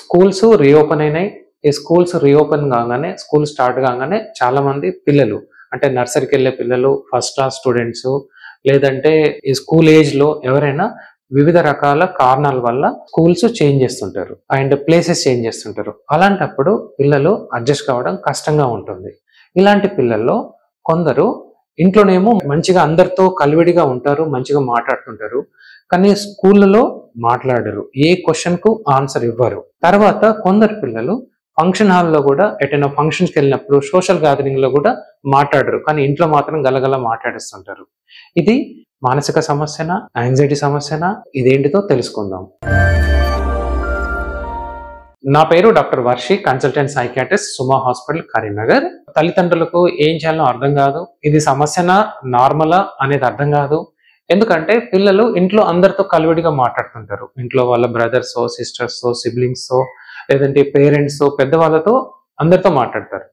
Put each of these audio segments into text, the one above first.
Schools reopen అయినాయి. ఈ schools reopen కాగానే, స్కూల్ స్టార్ట్ కాగానే చాలా మంది పిల్లలు అంటే నర్సరీకి వెళ్ళే పిల్లలు, ఫస్ట్ క్లాస్ స్టూడెంట్స్, లేదంటే ఈ స్కూల్ ఏజ్ లో ఎవరైనా వివిధ రకాల కారణాల వల్ల స్కూల్స్ చేంజ్ చేస్తుంటారు అండ్ ప్లేసెస్ చేంజ్ చేస్తుంటారు. అలాంటప్పుడు పిల్లలు అడ్జస్ట్ కావడం కష్టంగా ఉంటుంది. ఇలాంటి పిల్లల్లో కొందరు ఇంట్లోనేమో మంచిగా అందరితో కలివిడిగా ఉంటారు, మంచిగా మాట్లాడుతుంటారు, కానీ స్కూళ్ళలో మాట్లాడరు, ఏ క్వశ్చన్ కు ఆన్సర్ ఇవ్వరు. తర్వాత కొందరు పిల్లలు ఫంక్షన్ హాల్లో కూడా ఎటైనా ఫంక్షన్స్కి వెళ్ళినప్పుడు, సోషల్ గ్యాదరింగ్ లో కూడా మాట్లాడరు, కానీ ఇంట్లో మాత్రం గలగల మాట్లాడిస్తుంటారు. ఇది మానసిక సమస్యనా, యాంగ్జైటీ సమస్యనా, ఇదేంటిదో తెలుసుకుందాం. నా పేరు doctor Varshi, consultant psychiatrist, Suma hospital, Karimnagar. తల్లిదండ్రులకు ఏం చేయాలో అర్థం కాదు, ఇది సమస్యనా నార్మలా అనేది అర్థం కాదు. ఎందుకంటే పిల్లలు ఇంట్లో అందరితో కలివిడిగా మాట్లాడుతుంటారు. ఇంట్లో వాళ్ళ బ్రదర్స్, సిస్టర్స్, సిబ్లింగ్స్, లేదంటే పేరెంట్స్, పెద్దవాళ్ళతో అందరితో మాట్లాడతారు.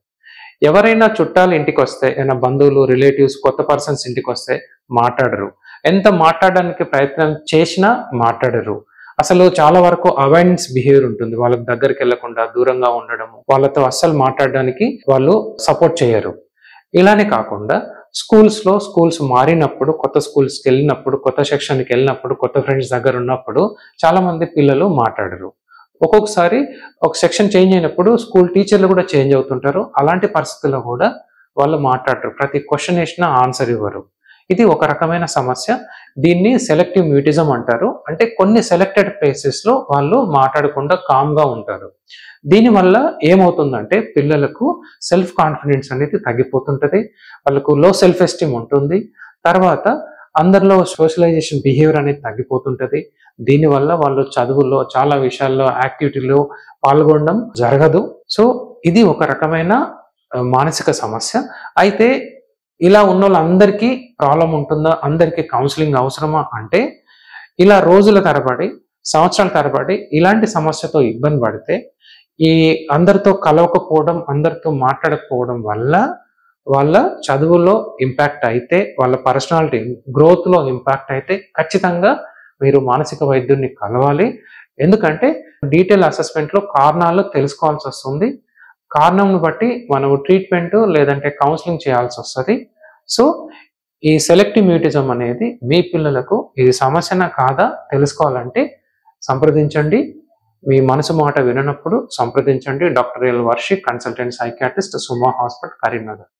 ఎవరైనా చుట్టాలు ఇంటికి వస్తే, ఏమైనా బంధువులు, రిలేటివ్స్, కొత్త పర్సన్స్ ఇంటికి వస్తే మాట్లాడరు. ఎంత మాట్లాడడానికి ప్రయత్నం చేసినా మాట్లాడరు. అసలు చాలా వరకు అవాయిడెన్స్ బిహేవియర్ ఉంటుంది. వాళ్ళకి దగ్గరికి వెళ్లకుండా దూరంగా ఉండడము, వాళ్ళతో అస్సలు మాట్లాడడానికి వాళ్ళు సపోర్ట్ చేయరు. ఇలానే కాకుండా స్కూల్స్ మారినప్పుడు, కొత్త స్కూల్స్కి వెళ్ళినప్పుడు, కొత్త సెక్షన్కి వెళ్ళినప్పుడు, కొత్త ఫ్రెండ్స్ దగ్గర ఉన్నప్పుడు చాలా మంది పిల్లలు మాట్లాడరు. ఒక్కొక్కసారి ఒక సెక్షన్ చేంజ్ అయినప్పుడు స్కూల్ టీచర్లు కూడా చేంజ్ అవుతుంటారు. అలాంటి పరిస్థితుల్లో కూడా వాళ్ళు మాట్లాడరు, ప్రతి క్వశ్చన్ వేసినా ఆన్సర్ ఇవ్వరు. ఇది ఒక రకమైన సమస్య. దీన్ని సెలెక్టివ్ మ్యూటిజం అంటారు. అంటే కొన్ని సెలెక్టెడ్ ప్లేసెస్ లో వాళ్ళు మాట్లాడకుండా కామ్ గా ఉంటారు. దీనివల్ల ఏమవుతుందంటే పిల్లలకు సెల్ఫ్ కాన్ఫిడెన్స్ అనేది తగ్గిపోతుంటది, వాళ్ళకు లో సెల్ఫ్ ఎస్టీమ్ ఉంటుంది. తర్వాత అందరిలో సోషలైజేషన్ బిహేవియర్ అనేది తగ్గిపోతుంటది. దీనివల్ల వాళ్ళు చదువుల్లో చాలా విషయాల్లో యాక్టివిటీలో పాల్గొనడం జరగదు. సో ఇది ఒక రకమైన మానసిక సమస్య. అయితే ఇలా ఉన్న వాళ్ళందరికీ ప్రాబ్లం ఉంటుందా, అందరికీ కౌన్సిలింగ్ అవసరమా అంటే, ఇలా రోజుల తరబడి, సంవత్సరాల తరబడి ఇలాంటి సమస్యతో ఇబ్బంది పడితే, ఈ అందరితో కలవకపోవడం, అందరితో మాట్లాడకపోవడం వల్ల వాళ్ళ చదువులో ఇంపాక్ట్ అయితే, వాళ్ళ పర్సనాలిటీ గ్రోత్ లో ఇంపాక్ట్ అయితే ఖచ్చితంగా మీరు మానసిక వైద్యుడిని కలవాలి. ఎందుకంటే డీటెయిల్ అసెస్మెంట్ లో కారణాలు తెలుసుకోవాల్సి వస్తుంది. కారణం బట్టి మనం ట్రీట్మెంట్ లేదంటే కౌన్సిలింగ్ చేయాల్సి వస్తుంది. సో ఈ సెలెక్టివ్ మ్యూటిజం అనేది మీ పిల్లలకు ఇది సమస్యనా కాదా తెలుసుకోవాలంటే సంప్రదించండి. మీ మనసు మాట విననప్పుడు సంప్రదించండి. Doctor L Varshi, consultant psychiatrist, Suma hospital, Karimnagar.